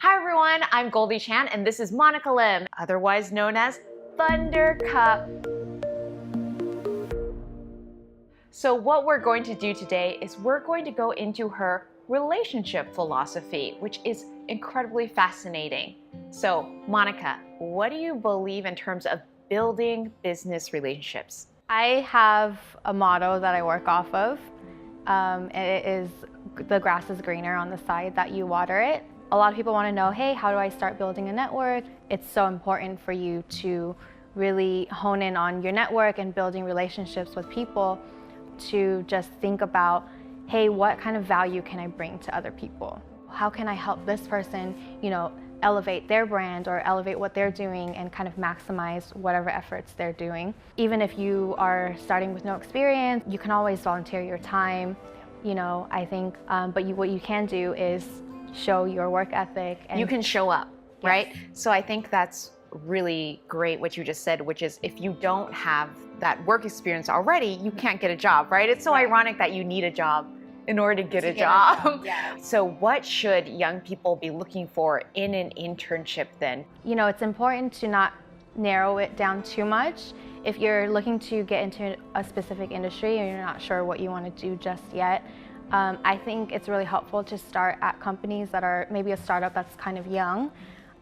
Hi everyone, I'm Goldie Chan and this is Monica Lin, otherwise known as Thundercup. So what we're going to do today is we're going to go into her relationship philosophy, which is incredibly fascinating. So Monica, what do you believe in terms of building business relationships? I have a motto that I work off of. It is, the grass is greener on the side that you water it. A lot of people want to know, hey, how do I start building a network? It's so important for you to really hone in on your network and building relationships with people, to just think about, hey, what kind of value can I bring to other people? How can I help this person, elevate their brand or elevate what they're doing and kind of maximize whatever efforts they're doing. Even if you are starting with no experience, you can always volunteer your time, I think, but what you can do is show your work ethic. And you can show up, right? So I think that's really great what you just said, which is if you don't have that work experience already, you can't get a job, right? It's so ironic that you need a job in order to get a job. Yeah. So what should young people be looking for in an internship then? It's important to not narrow it down too much. If you're looking to get into a specific industry and you're not sure what you want to do just yet, I think it's really helpful to start at companies that are maybe a startup that's kind of young.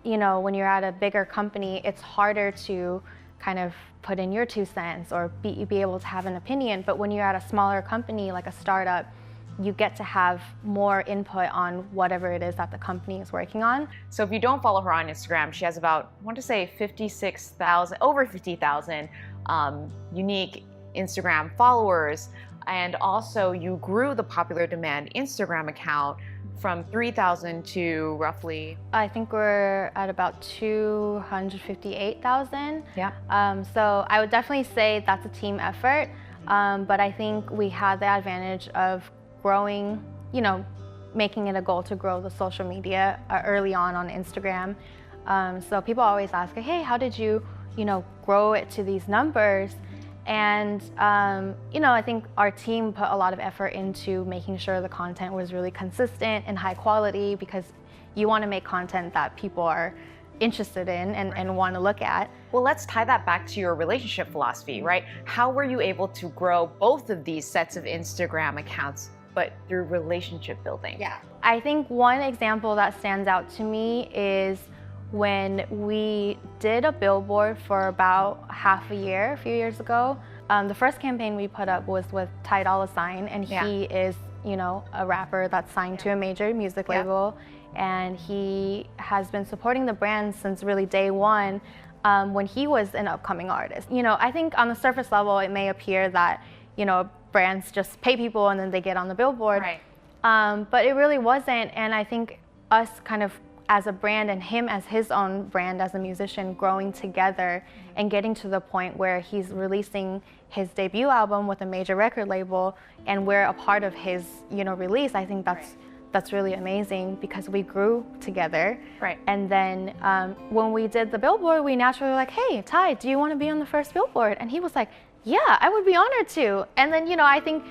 When you're at a bigger company, it's harder to kind of put in your 2 cents or be able to have an opinion. But when you're at a smaller company like a startup, you get to have more input on whatever it is that the company is working on. So if you don't follow her on Instagram, she has about, I want to say 56,000, over 50,000 unique Instagram followers. And also you grew the Popular Demand Instagram account from 3,000 to roughly? I think we're at about 258,000. Yeah. So I would definitely say that's a team effort. But I think we had the advantage of growing, making it a goal to grow the social media early on Instagram. So people always ask, hey, how did you, grow it to these numbers? And, I think our team put a lot of effort into making sure the content was really consistent and high quality, because you want to make content that people are interested in and want to look at. Well, let's tie that back to your relationship philosophy, right? How were you able to grow both of these sets of Instagram accounts, but through relationship building? Yeah. I think one example that stands out to me is when we did a billboard for about half a year, a few years ago. The first campaign we put up was with Ty Dolla $ign, and he is, a rapper that's signed to a major music label, and he has been supporting the brand since really day one, when he was an upcoming artist. I think on the surface level, it may appear that, brands just pay people and then they get on the billboard. Right. But it really wasn't, and I think us kind of as a brand and him as his own brand as a musician growing together and getting to the point where he's releasing his debut album with a major record label and we're a part of his release, I think that's really amazing, because we grew together. Right. And then when we did the billboard, we naturally were like, hey, Ty, do you want to be on the first billboard? And he was like, yeah, I would be honored to. And then I think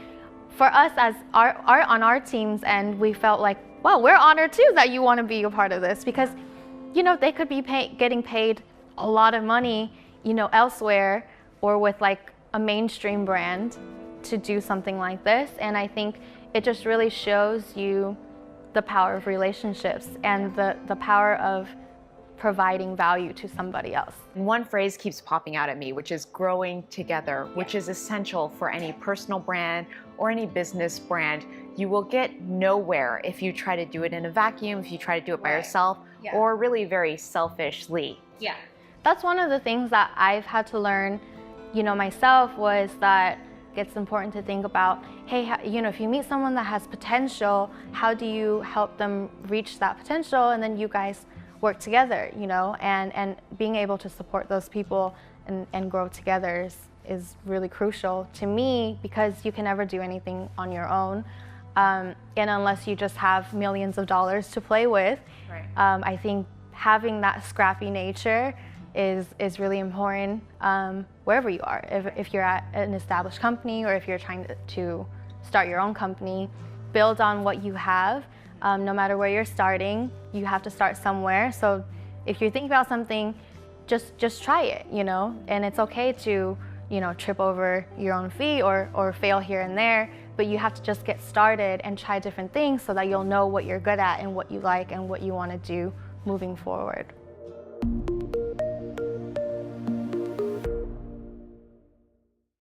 for us as on our teams, and we felt like, wow, we're honored too that you want to be a part of this, because they could be getting paid a lot of money elsewhere or with like a mainstream brand to do something like this. And I think it just really shows you the power of relationships and the power of providing value to somebody else. One phrase keeps popping out at me, which is growing together, which is essential for any personal brand or any business brand. You will get nowhere if you try to do it in a vacuum, if you try to do it by yourself, or really very selfishly. Yeah. That's one of the things that I've had to learn, myself, was that it's important to think about, hey, if you meet someone that has potential, how do you help them reach that potential? And then you guys work together, and being able to support those people and grow together is really crucial to me, because you can never do anything on your own. And unless you just have millions of dollars to play with, I think having that scrappy nature is really important wherever you are. If you're at an established company or if you're trying to start your own company, build on what you have. No matter where you're starting, you have to start somewhere. So if you're thinking about something, just try it, you know, and it's okay to, you know, trip over your own feet or fail here and there, but you have to just get started and try different things so that you'll know what you're good at and what you like and what you want to do moving forward.